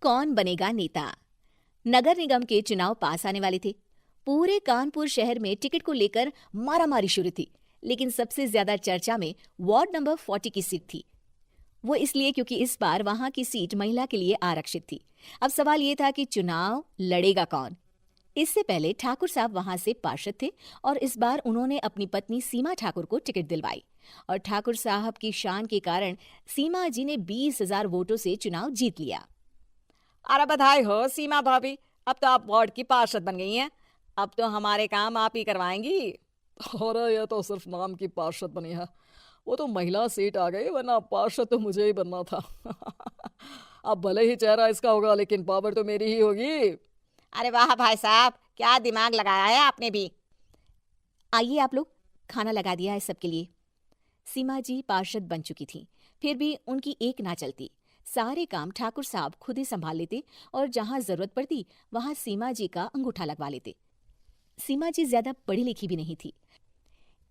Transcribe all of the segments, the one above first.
कौन बनेगा नेता? नगर निगम के चुनाव पास आने वाले थे। पूरे कानपुर शहर में टिकट को लेकर मारामारी शुरू थी, लेकिन सबसे ज्यादा चर्चा में वार्ड नंबर 40 की सीट थी। वो इसलिए क्योंकि इस बार वहां की सीट महिला के लिए आरक्षित थी। अब सवाल ये था कि चुनाव लड़ेगा कौन। इससे पहले ठाकुर साहब वहां से पार्षद थे और इस बार उन्होंने अपनी पत्नी सीमा ठाकुर को टिकट दिलवाई और ठाकुर साहब की शान के कारण सीमा जी ने 20,000 वोटों से चुनाव जीत लिया। अरे बधाई हो सीमा भाभी, अब तो आप वार्ड की पार्षद बन गई हैं। अब तो हमारे काम आप ही करवाएंगी। अरे ये तो सिर्फ नाम की पार्षद बनी है, वो तो महिला सीट आ गई, वरना पार्षद तो मुझे ही बनना था। अब भले ही चेहरा इसका होगा लेकिन पावर तो मेरी ही होगी। अरे वाह भाई साहब, क्या दिमाग लगाया है आपने भी। आइए आप लोग, खाना लगा दिया है सबके लिए। सीमा जी पार्षद बन चुकी थी, फिर भी उनकी एक ना चलती। सारे काम ठाकुर साहब खुद ही संभाल लेते और जहां जरूरत पड़ती वहां सीमा जी का अंगूठा लगवा लेते। सीमा जी ज्यादा पढ़ी लिखी भी नहीं थी।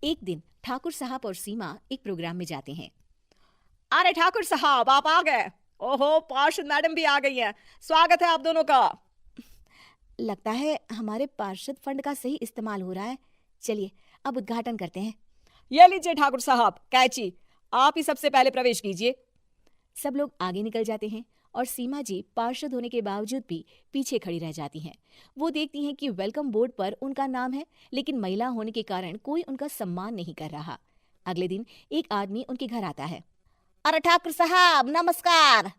एक दिन ठाकुर साहब और सीमा एक प्रोग्राम में जाते हैं। अरे ठाकुर साहब, आप आ गए। ओहो, पार्षद मैडम भी आ गई हैं। स्वागत है आप दोनों का। लगता है हमारे पार्षद फंड का सही इस्तेमाल हो रहा है। चलिए अब उद्घाटन करते हैं। ये लीजिए ठाकुर साहब कैची, आप ही सबसे पहले प्रवेश कीजिए। सब लोग आगे निकल जाते हैं और सीमा जी पार्षद होने के बावजूद भी पीछे खड़ी रह जाती हैं। वो देखती हैं कि वेलकम बोर्ड पर उनका नाम है, लेकिन महिला होने के कारण कोई उनका सम्मान नहीं कर रहा। अगले दिन एक आदमी उनके घर आता है। अरे ठाकुर साहब नमस्कार।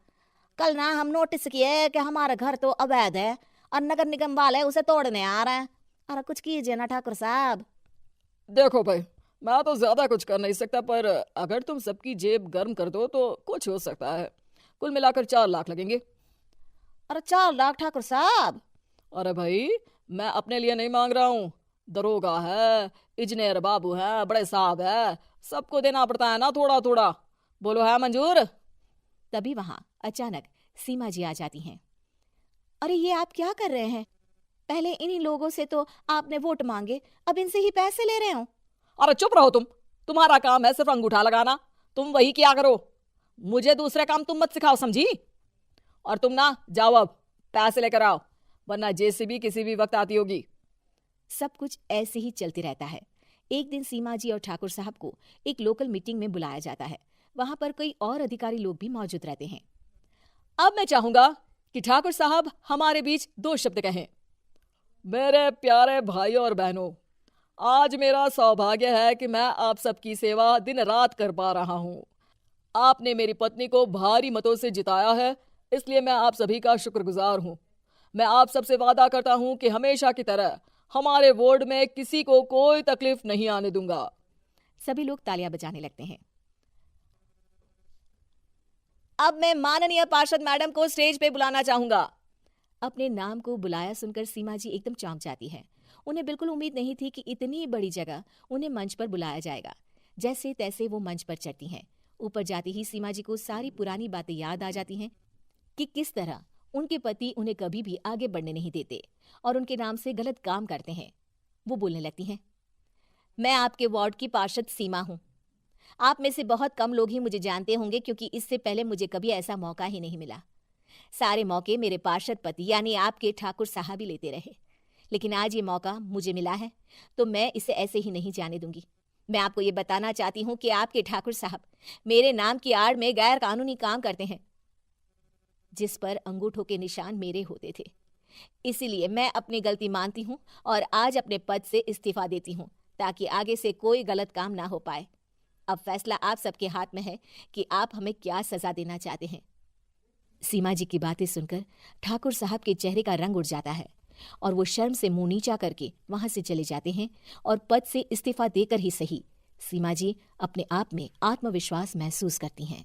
कल ना हम नोटिस किए कि हमारा घर तो अवैध है और नगर निगम वाले उसे तोड़ने आ रहे हैं। अरे कुछ कीजिए ना ठाकुर साहब। देखो भाई, मैं तो ज्यादा कुछ कर नहीं सकता, पर अगर तुम सबकी जेब गर्म कर दो तो कुछ हो सकता है। कुल मिलाकर 4 लाख लगेंगे। अरे 4 लाख ठाकुर साहब? अरे भाई, मैं अपने लिए नहीं मांग रहा हूँ। दरोगा है, इंजीनियर बाबू है, बड़े साहब है, सबको देना पड़ता है ना थोड़ा थोड़ा। बोलो है मंजूर? तभी वहां अचानक सीमा जी आ जाती हैं। अरे ये आप क्या कर रहे हैं? पहले इन्हीं लोगों से तो आपने वोट मांगे, अब इनसे ही पैसे ले रहे हो। अरे चुप रहो तुम। तुम्हारा काम है सिर्फ अंगूठा लगाना, तुम वही किया करो। मुझे दूसरे काम तुम मत सिखाओ, समझी? और तुम ना जाओ, अब पैसे लेकर आओ, वरना जेसीबी किसी भी वक्त आती होगी। सब कुछ ऐसे ही चलते रहता है। एक दिन सीमा जी और ठाकुर साहब को एक लोकल मीटिंग में बुलाया जाता है। वहां पर कई और अधिकारी लोग भी मौजूद रहते हैं। अब मैं चाहूंगा कि ठाकुर साहब हमारे बीच 2 शब्द कहें। मेरे प्यारे भाइयों और बहनों, आज मेरा सौभाग्य है कि मैं आप सबकी सेवा दिन रात कर पा रहा हूँ। आपने मेरी पत्नी को भारी मतों से जिताया है, इसलिए मैं आप सभी का शुक्रगुजार हूँ। मैं आप सबसे वादा करता हूँ कि हमेशा की तरह हमारे वार्ड में किसी को कोई तकलीफ नहीं आने दूंगा। सभी लोग तालियां बजाने लगते हैं। अब मैं माननीय पार्षद मैडम को स्टेज पे बुलाना चाहूंगा। अपने नाम को बुलाया सुनकर सीमा जी एकदम चौंक जाती है। उन्हें बिल्कुल उम्मीद नहीं थी कि इतनी बड़ी जगह उन्हें मंच पर बुलाया जाएगा। जैसे तैसे वो मंच पर चढ़ती हैं। ऊपर जाती ही सीमा जी को सारी पुरानी बातें याद आ जाती हैं कि किस तरह उनके पति उन्हें कभी भी आगे बढ़ने नहीं देते और उनके नाम से गलत काम करते हैं। वो बोलने लगती हैं, मैं आपके वार्ड की पार्षद सीमा हूँ। आप में से बहुत कम लोग ही मुझे जानते होंगे, क्योंकि इससे पहले मुझे कभी ऐसा मौका ही नहीं मिला। सारे मौके मेरे पार्षद पति यानी आपके ठाकुर साहब ही लेते रहे, लेकिन आज ये मौका मुझे मिला है तो मैं इसे ऐसे ही नहीं जाने दूंगी। मैं आपको ये बताना चाहती हूँ कि आपके ठाकुर साहब मेरे नाम की आड़ में गैर कानूनी काम करते हैं, जिस पर अंगूठों के निशान मेरे होते थे। इसीलिए मैं अपनी गलती मानती हूँ और आज अपने पद से इस्तीफा देती हूँ, ताकि आगे से कोई गलत काम ना हो पाए। अब फैसला आप सबके हाथ में है कि आप हमें क्या सजा देना चाहते हैं। सीमा जी की बातें सुनकर ठाकुर साहब के चेहरे का रंग उड़ जाता है और वो शर्म से मुंह नीचा करके वहां से चले जाते हैं और पद से इस्तीफा देकर ही सही सीमा जी अपने आप में आत्मविश्वास महसूस करती हैं।